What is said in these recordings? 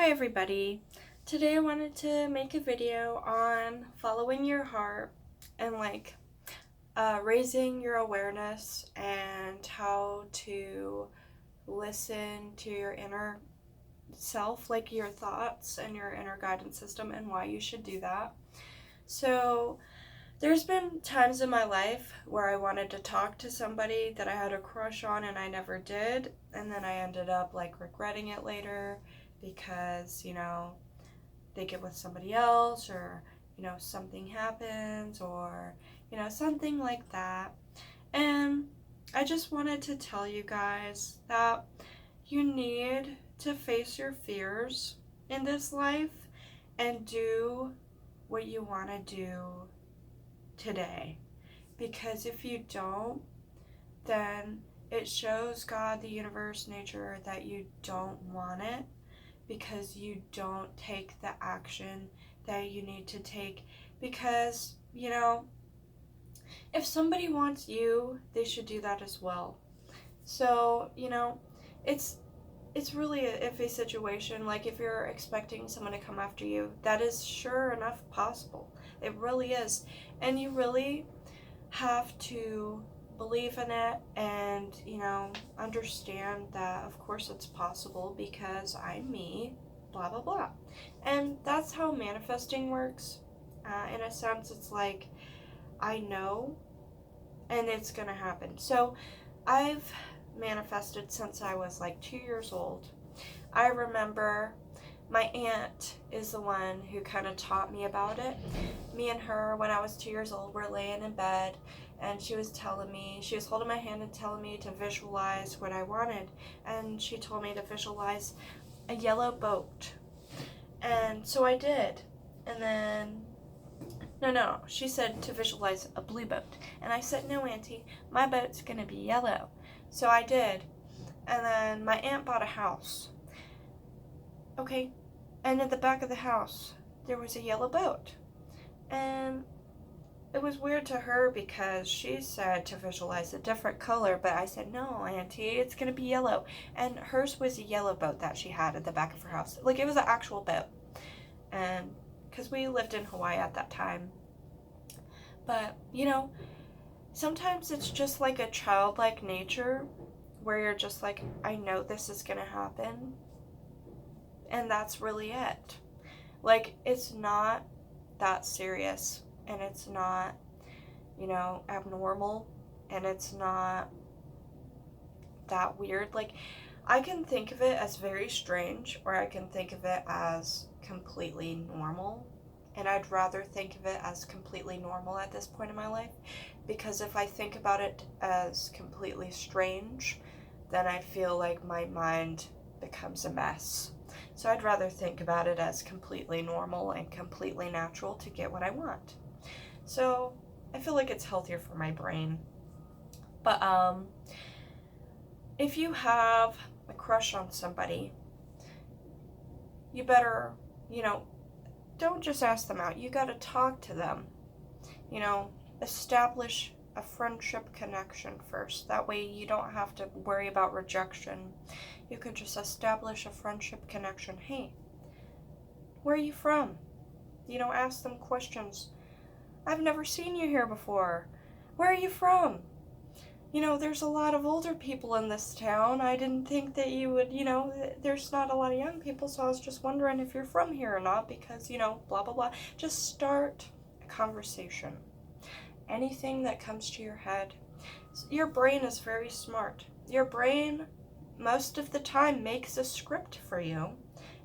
Hi everybody. Today I wanted to make a video on following your heart and raising your awareness and how to listen to your inner self, like your thoughts and your inner guidance system, and why you should do that. So there's been times in my life where I wanted to talk to somebody that I had a crush on and I never did, and then I ended up regretting it later because, they get with somebody else, or, something happens, or, something like that. And I just wanted to tell you guys that you need to face your fears in this life and do what you want to do today. Because if you don't, then it shows God, the universe, nature that you don't want it, because you don't take the action that you need to take. Because, if somebody wants you, they should do that as well. So, it's really a iffy situation. Like, if you're expecting someone to come after you, that is sure enough possible. It really is. And you really have to believe in it and, understand that of course it's possible because I'm me, blah, blah, blah. And that's how manifesting works. In a sense, it's like, I know and it's gonna happen. So I've manifested since I was 2 years old. I remember my aunt is the one who kind of taught me about it. Me and her, when I was 2 years old, were laying in bed, and she was holding my hand and telling me to visualize what I wanted. And she told me to visualize a yellow boat. And so I did. And then, no, she said to visualize a blue boat. And I said, no, Auntie, my boat's gonna be yellow. So I did. And then my aunt bought a house. Okay, and at the back of the house, there was a yellow boat. And it was weird to her because she said to visualize a different color, but I said, no, Auntie, it's going to be yellow. And hers was a yellow boat that she had at the back of her house. It was an actual boat. And because we lived in Hawaii at that time. But, sometimes it's just like a childlike nature where you're just like, I know this is going to happen. And that's really it. It's not that serious, and it's not, abnormal, and it's not that weird. I can think of it as very strange, or I can think of it as completely normal. And I'd rather think of it as completely normal at this point in my life, because if I think about it as completely strange, then I feel like my mind becomes a mess. So I'd rather think about it as completely normal and completely natural to get what I want. So I feel like it's healthier for my brain. But if you have a crush on somebody, you better, don't just ask them out. You gotta talk to them. Establish a friendship connection first. That way you don't have to worry about rejection. You could just establish a friendship connection. Hey, where are you from? Ask them questions. I've never seen you here before. Where are you from? There's a lot of older people in this town. I didn't think that you would, there's not a lot of young people, so I was just wondering if you're from here or not, because, blah, blah, blah. Just start a conversation. Anything that comes to your head. Your brain is very smart. Your brain, most of the time, makes a script for you,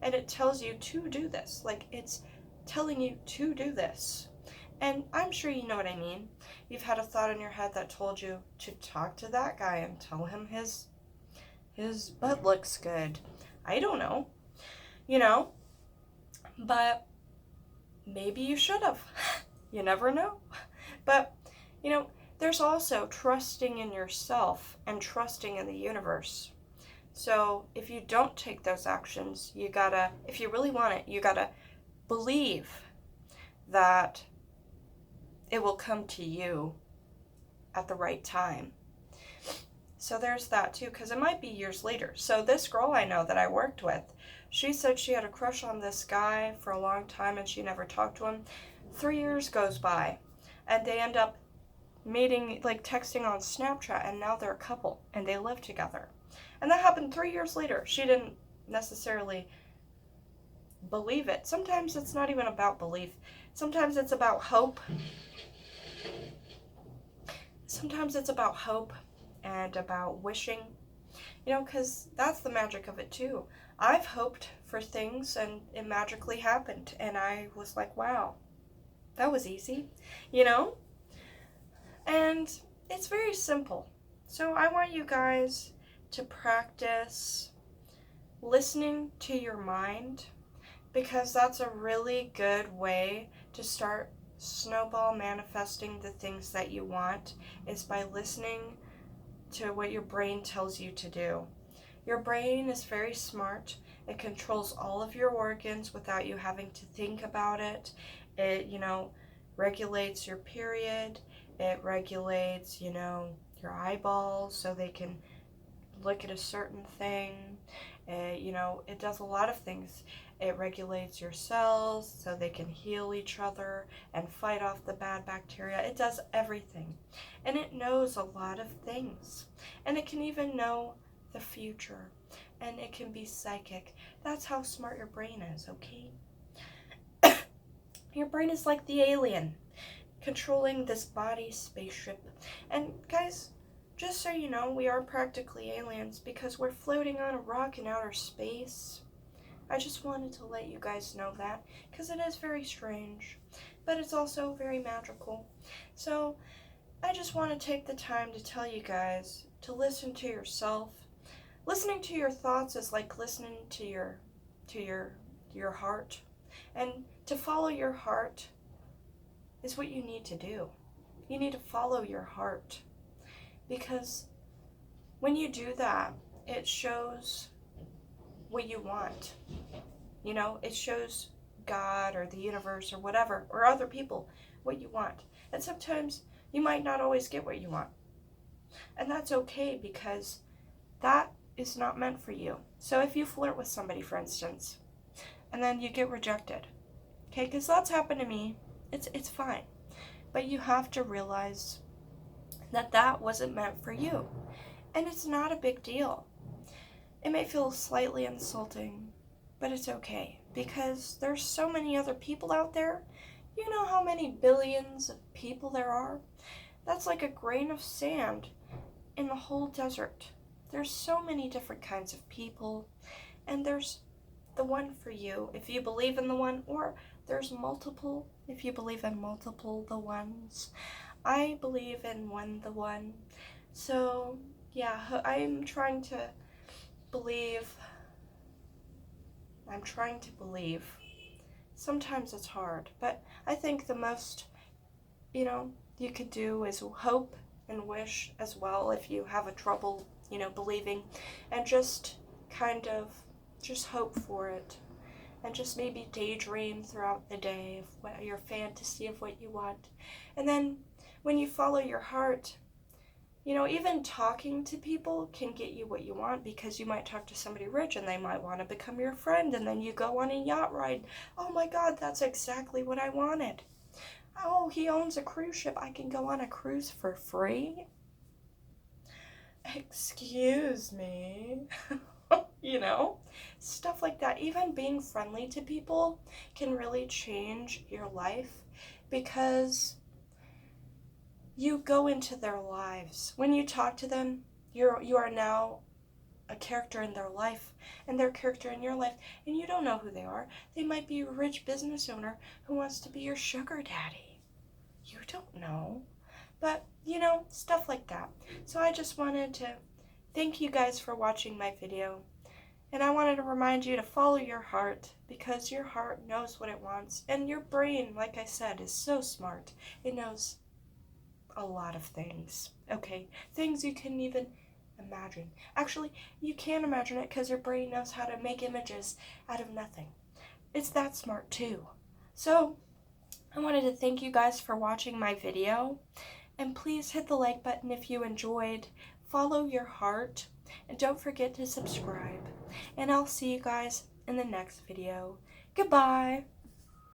and it tells you to do this. It's telling you to do this. And I'm sure you know what I mean. You've had a thought in your head that told you to talk to that guy and tell him his butt looks good. I don't know. But maybe you should have. You never know. But, there's also trusting in yourself and trusting in the universe. So if you don't take those actions, if you really want it, you gotta believe that it will come to you at the right time. So there's that too, because it might be years later. So this girl I know that I worked with, She said she had a crush on this guy for a long time and she never talked to him. 3 years goes by and they end up meeting, like texting on Snapchat, and now they're a couple and they live together. And that happened 3 years later. She didn't necessarily believe it. Sometimes it's not even about belief. Sometimes it's about hope. Sometimes it's about hope and about wishing. You know, because that's the magic of it too. I've hoped for things and it magically happened. And I was like, wow, that was easy, you know? And it's very simple. So I want you guys to practice listening to your mind, because that's a really good way to start snowball manifesting the things that you want, is by listening to what your brain tells you to do. Your brain is very smart. It controls all of your organs without you having to think about it. It, regulates your period. It regulates, your eyeballs so they can look at a certain thing. It does a lot of things. It regulates your cells so they can heal each other and fight off the bad bacteria. It does everything. And it knows a lot of things. And it can even know the future. And it can be psychic. That's how smart your brain is, okay? Your brain is like the alien controlling this body spaceship. And guys, just so you know, we are practically aliens because we're floating on a rock in outer space. I just wanted to let you guys know that, because it is very strange, but it's also very magical. So I just want to take the time to tell you guys to listen to yourself. Listening to your thoughts is like listening to your heart. And to follow your heart is what you need to do. You need to follow your heart. Because when you do that, it shows what you want. It shows God or the universe or whatever, or other people, what you want. And sometimes you might not always get what you want. And that's okay, because that is not meant for you. So if you flirt with somebody, for instance, and then you get rejected, okay, because that's happened to me, it's fine. But you have to realize that wasn't meant for you. And it's not a big deal. It may feel slightly insulting, but it's okay, because there's so many other people out there. You know how many billions of people there are? That's like a grain of sand in the whole desert. There's so many different kinds of people, and there's the one for you if you believe in the one, or there's multiple if you believe in multiple the ones. I believe in the one. So yeah, I'm trying to believe. Sometimes it's hard, but I think the most, you could do is hope and wish as well if you have a trouble, believing, and just kind of just hope for it. And just maybe daydream throughout the day of your fantasy of what you want. And then when you follow your heart, even talking to people can get you what you want, because you might talk to somebody rich and they might want to become your friend, and then you go on a yacht ride. Oh my God, that's exactly what I wanted. Oh, he owns a cruise ship. I can go on a cruise for free? Excuse me. Stuff like that. Even being friendly to people can really change your life, because you go into their lives. When you talk to them, you are now a character in their life, and their character in your life, and you don't know who they are. They might be a rich business owner who wants to be your sugar daddy. You don't know. But, stuff like that. So I just wanted to thank you guys for watching my video. And I wanted to remind you to follow your heart, because your heart knows what it wants. And your brain, like I said, is so smart. It knows a lot of things. Okay, things you couldn't even imagine. Actually, you can imagine it, because your brain knows how to make images out of nothing. It's that smart too. So I wanted to thank you guys for watching my video. And please hit the like button if you enjoyed. Follow your heart. And don't forget to subscribe. And I'll see you guys in the next video. Goodbye!